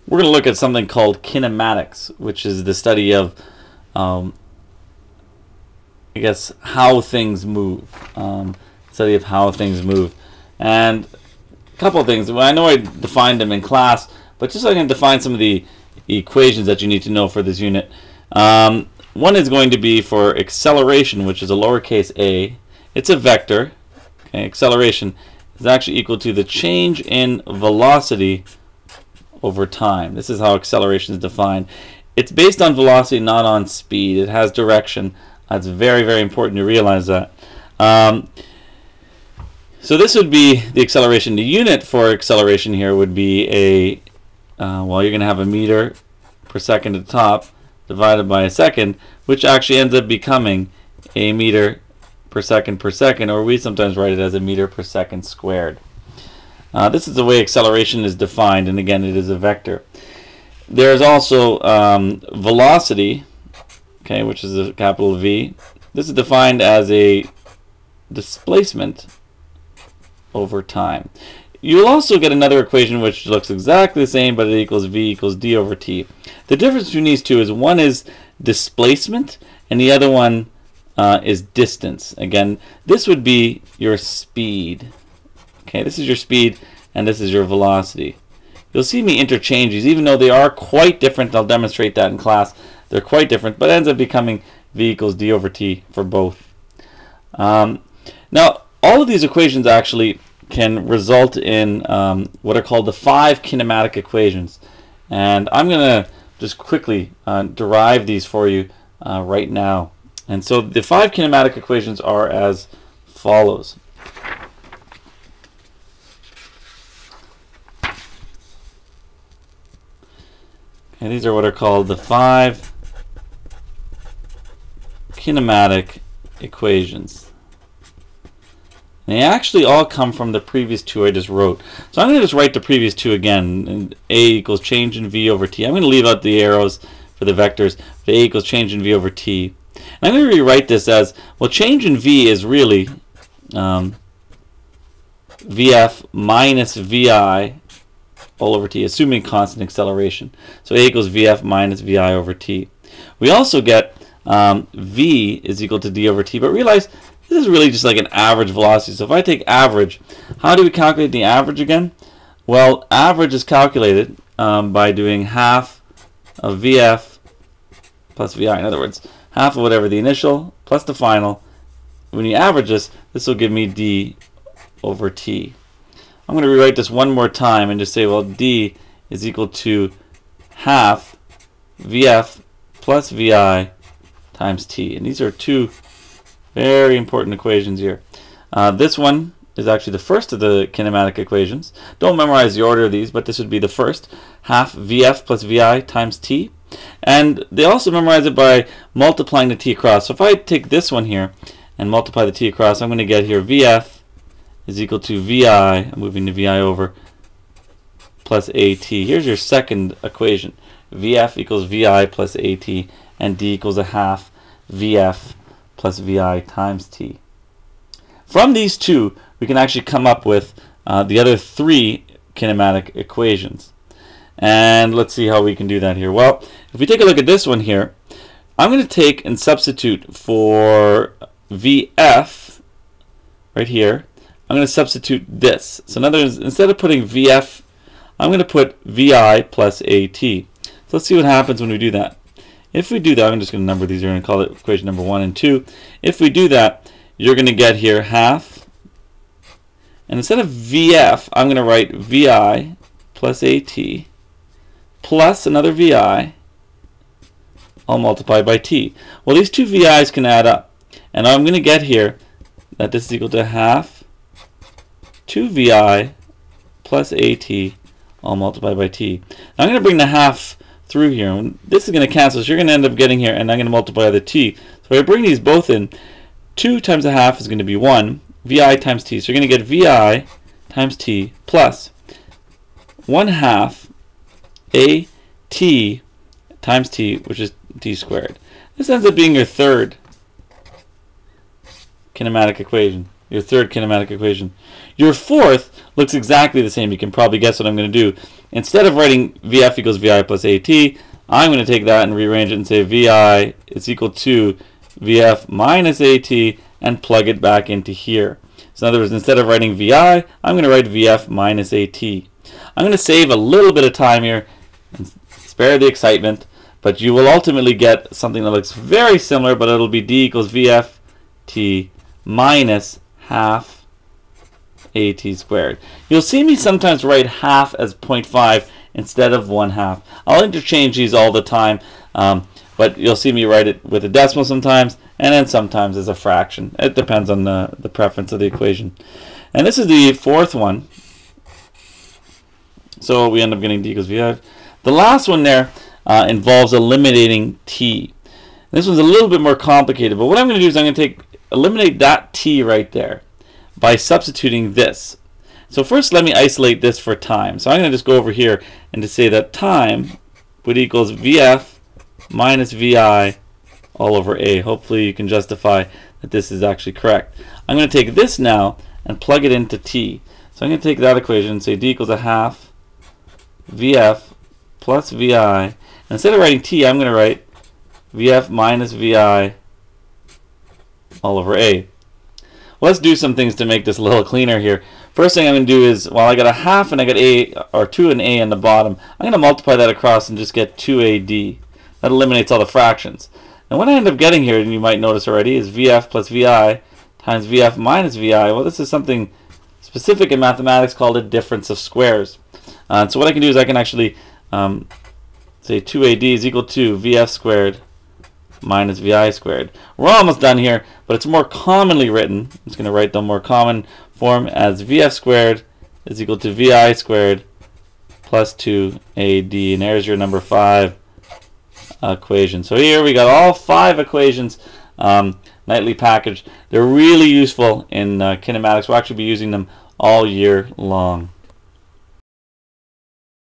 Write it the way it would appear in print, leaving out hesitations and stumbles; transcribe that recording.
we're going to look at something called kinematics, which is the study of, I guess, how things move. Study of how things move. And a couple of things. Well, I know I defined them in class, but just so I can define some of the equations that you need to know for this unit. One is going to be for acceleration, which is a lowercase a. It's a vector. Okay, acceleration is actually equal to the change in velocity over time. This is how acceleration is defined. It's based on velocity, not on speed. It has direction. It's very, very important to realize that. So this would be the acceleration. The unit for acceleration here would be a, well, you're going to have a meter per second at the top divided by a second, which actually ends up becoming a meter per second, or we sometimes write it as a meter per second squared. This is the way acceleration is defined, and again, it is a vector. There's also velocity, okay, which is a capital V. This is defined as a displacement over time. You'll also get another equation which looks exactly the same, but it equals V equals d over t. The difference between these two is one is displacement and the other one is distance. Again, this would be your speed. Okay, this is your speed and this is your velocity. You'll see me interchange these, even though they are quite different. I'll demonstrate that in class. They're quite different, but it ends up becoming V equals d over t for both. Now, all of these equations actually can result in what are called the 5 kinematic equations. And I'm going to just quickly derive these for you right now. And so the 5 kinematic equations are as follows. And these are what are called the 5 kinematic equations. And they actually all come from the previous two I just wrote. So I'm going to just write the previous two again. And A equals change in V over T. I'm going to leave out the arrows for the vectors. But A equals change in V over T. And I'm going to rewrite this as, well, change in V is really VF minus VI all over T, assuming constant acceleration. So A equals VF minus VI over T. We also get V is equal to D over T. But realize this is really just like an average velocity. So if I take average, how do we calculate the average again? Well, average is calculated by doing half of VF plus VI. In other words, half of whatever the initial plus the final. When you average this, this will give me D over T. I'm going to rewrite this one more time and just say, well, D is equal to half VF plus VI times T. And these are two very important equations here. This one is actually the first of the kinematic equations. Don't memorize the order of these, but this would be the first. Half VF plus VI times T. And they also memorize it by multiplying the T across. So if I take this one here and multiply the T across, I'm going to get here VF is equal to VI, I'm moving the VI over, plus AT. Here's your second equation. VF equals VI plus AT, and D equals a half VF plus VI times T. From these two, we can actually come up with the other 3 kinematic equations. And let's see how we can do that here. Well, if we take a look at this one here, I'm going to take and substitute for VF right here. I'm going to substitute this. So in other words, instead of putting VF, I'm going to put VI plus AT. So let's see what happens when we do that. If we do that, I'm just going to number these here and call it equation number 1 and 2. If we do that, you're going to get here half. And instead of VF, I'm going to write VI plus AT plus another VI all multiplied by T. Well, these two VI's can add up. And I'm going to get here that this is equal to half 2VI plus AT all multiplied by T. Now I'm going to bring the half through here. And this is going to cancel, so you're going to end up getting here, and I'm going to multiply the T. So if I bring these both in, 2 times a half is going to be 1, VI times T. So you're going to get VI times T plus 1 half AT times T, which is T squared. This ends up being your third kinematic equation. Your third kinematic equation. Your fourth looks exactly the same. You can probably guess what I'm going to do. instead of writing VF equals VI plus AT, I'm going to take that and rearrange it and say VI is equal to VF minus AT and plug it back into here. So in other words, instead of writing VI, I'm going to write VF minus AT. I'm going to save a little bit of time here and spare the excitement, but you will ultimately get something that looks very similar, but it'll be D equals VFT minus half AT squared. You'll see me sometimes write half as 0.5 instead of 1/2. I'll interchange these all the time, but you'll see me write it with a decimal sometimes, and then sometimes as a fraction. It depends on the preference of the equation. And this is the fourth one. So we end up getting D equals VI. The last one there involves eliminating T. This one's a little bit more complicated, but what I'm going to do is I'm going to eliminate that T right there by substituting this. So first let me isolate this for time. So I'm going to just go over here and to say that time would equals VF minus VI all over A. Hopefully you can justify that this is actually correct. I'm going to take this now and plug it into T. So I'm going to take that equation and say D equals 1/2 VF plus VI. And instead of writing T, I'm going to write VF minus VI all over A. Let's do some things to make this a little cleaner here. First thing I'm going to do is, well, I got 1/2 and I got A, or 2 and A in the bottom. I'm going to multiply that across and just get 2AD. That eliminates all the fractions. And what I end up getting here, and you might notice already, is VF plus VI times VF minus VI. Well, this is something specific in mathematics called a difference of squares. So what I can do is I can actually say 2AD is equal to VF squared minus VI squared. We're almost done here, but it's more commonly written. I'm just going to write the more common form as VF squared is equal to VI squared plus 2AD. And there's your number 5 equation. So here we got all 5 equations nightly packaged. They're really useful in kinematics. We'll actually be using them all year long.